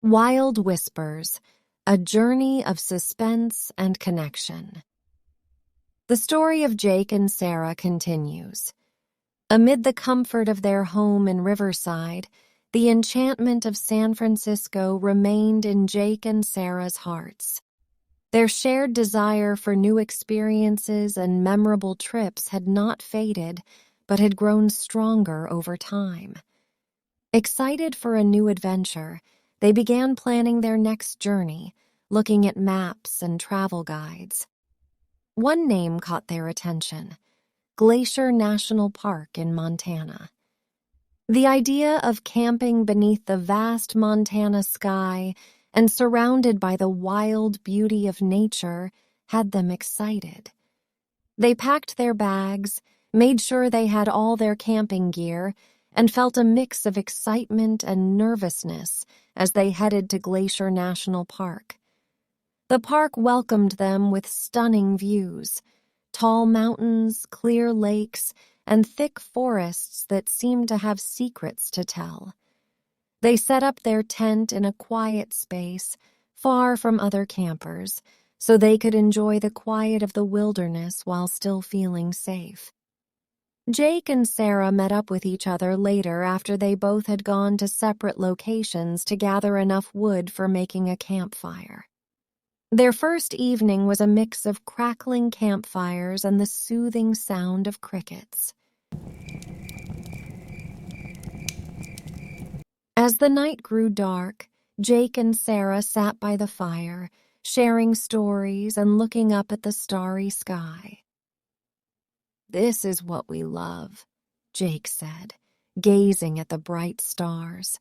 Wild Whispers, a journey of suspense and connection. The story of Jake and Sarah continues. Amid the comfort of their home in Riverside, the enchantment of San Francisco remained in Jake and Sarah's hearts. Their shared desire for new experiences and memorable trips had not faded, but had grown stronger over time. Excited for a new adventure, they began planning their next journey, looking at maps and travel guides. One name caught their attention: Glacier National Park in Montana. The idea of camping beneath the vast Montana sky and surrounded by the wild beauty of nature had them excited. They packed their bags, made sure they had all their camping gear, and felt a mix of excitement and nervousness as they headed to Glacier National Park. The park welcomed them with stunning views: tall mountains, clear lakes, and thick forests that seemed to have secrets to tell. They set up their tent in a quiet space, far from other campers, so they could enjoy the quiet of the wilderness while still feeling safe. Jake and Sarah met up with each other later after they both had gone to separate locations to gather enough wood for making a campfire. Their first evening was a mix of crackling campfires and the soothing sound of crickets. As the night grew dark, Jake and Sarah sat by the fire, sharing stories and looking up at the starry sky. "This is what we love," Jake said, gazing at the bright stars.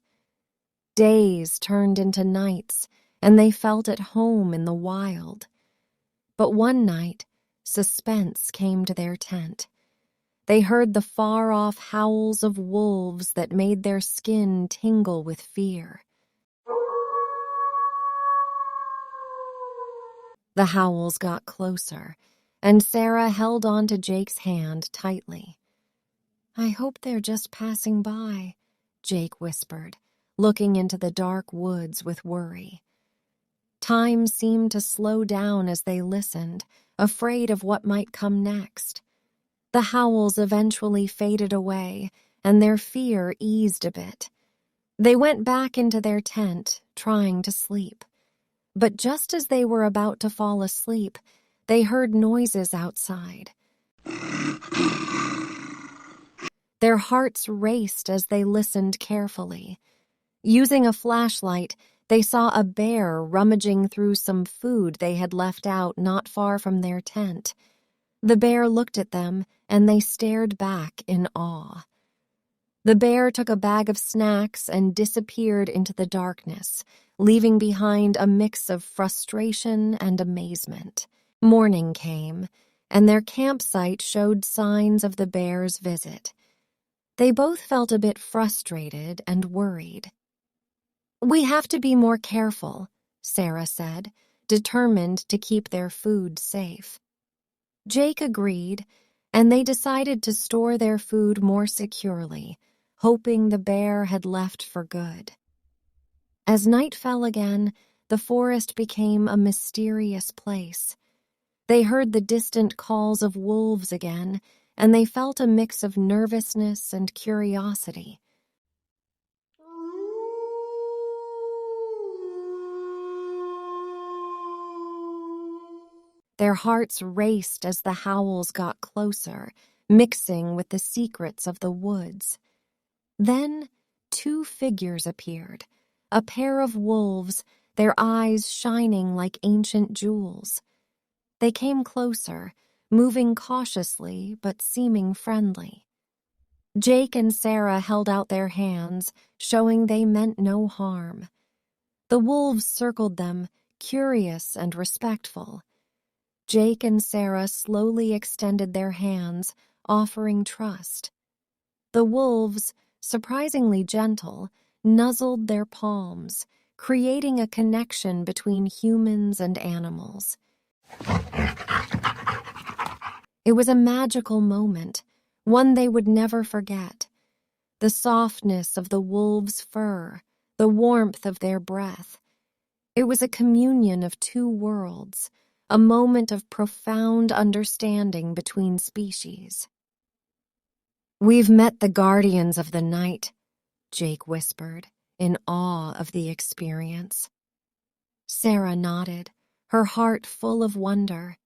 Days turned into nights, and they felt at home in the wild. But one night, suspense came to their tent. They heard the far-off howls of wolves that made their skin tingle with fear. The howls got closer, and Sarah held on to Jake's hand tightly. "I hope they're just passing by," Jake whispered, looking into the dark woods with worry. Time seemed to slow down as they listened, afraid of what might come next. The howls eventually faded away, and their fear eased a bit. They went back into their tent, trying to sleep. But just as they were about to fall asleep, they heard noises outside. Their hearts raced as they listened carefully. Using a flashlight, they saw a bear rummaging through some food they had left out not far from their tent. The bear looked at them, and they stared back in awe. The bear took a bag of snacks and disappeared into the darkness, leaving behind a mix of frustration and amazement. Morning came, and their campsite showed signs of the bear's visit. They both felt a bit frustrated and worried. "We have to be more careful," Sarah said, determined to keep their food safe. Jake agreed, and they decided to store their food more securely, hoping the bear had left for good. As night fell again, the forest became a mysterious place. They heard the distant calls of wolves again, and they felt a mix of nervousness and curiosity. Their hearts raced as the howls got closer, mixing with the secrets of the woods. Then 2 figures appeared, a pair of wolves, their eyes shining like ancient jewels. They came closer, moving cautiously but seeming friendly. Jake and Sarah held out their hands, showing they meant no harm. The wolves circled them, curious and respectful. Jake and Sarah slowly extended their hands, offering trust. The wolves, surprisingly gentle, nuzzled their palms, creating a connection between humans and animals. It was a magical moment, one they would never forget. The softness of the wolves' fur, the warmth of their breath. It was a communion of two worlds, a moment of profound understanding between species. "We've met the guardians of the night," Jake whispered, in awe of the experience. Sarah nodded, her heart full of wonder.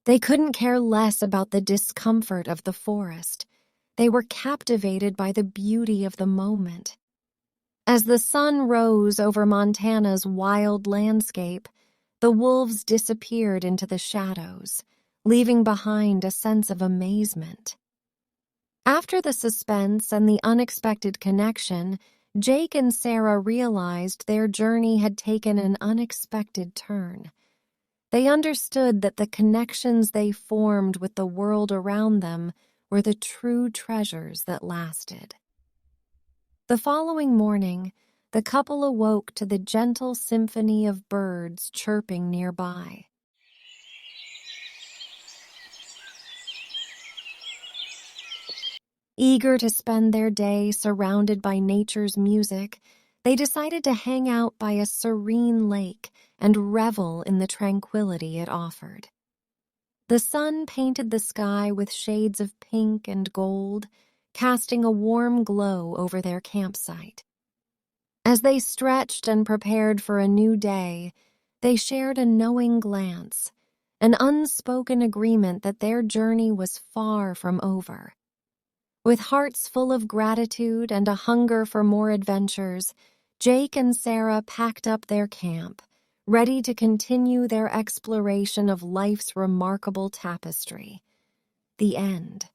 They couldn't care less about the discomfort of the forest. They were captivated by the beauty of the moment. As the sun rose over Montana's wild landscape, the wolves disappeared into the shadows, leaving behind a sense of amazement. After the suspense and the unexpected connection, Jake and Sarah realized their journey had taken an unexpected turn. They understood that the connections they formed with the world around them were the true treasures that lasted. The following morning, the couple awoke to the gentle symphony of birds chirping nearby. Eager to spend their day surrounded by nature's music, they decided to hang out by a serene lake and revel in the tranquility it offered. The sun painted the sky with shades of pink and gold, casting a warm glow over their campsite. As they stretched and prepared for a new day, they shared a knowing glance, an unspoken agreement that their journey was far from over. With hearts full of gratitude and a hunger for more adventures, Jake and Sarah packed up their camp, ready to continue their exploration of life's remarkable tapestry. The end.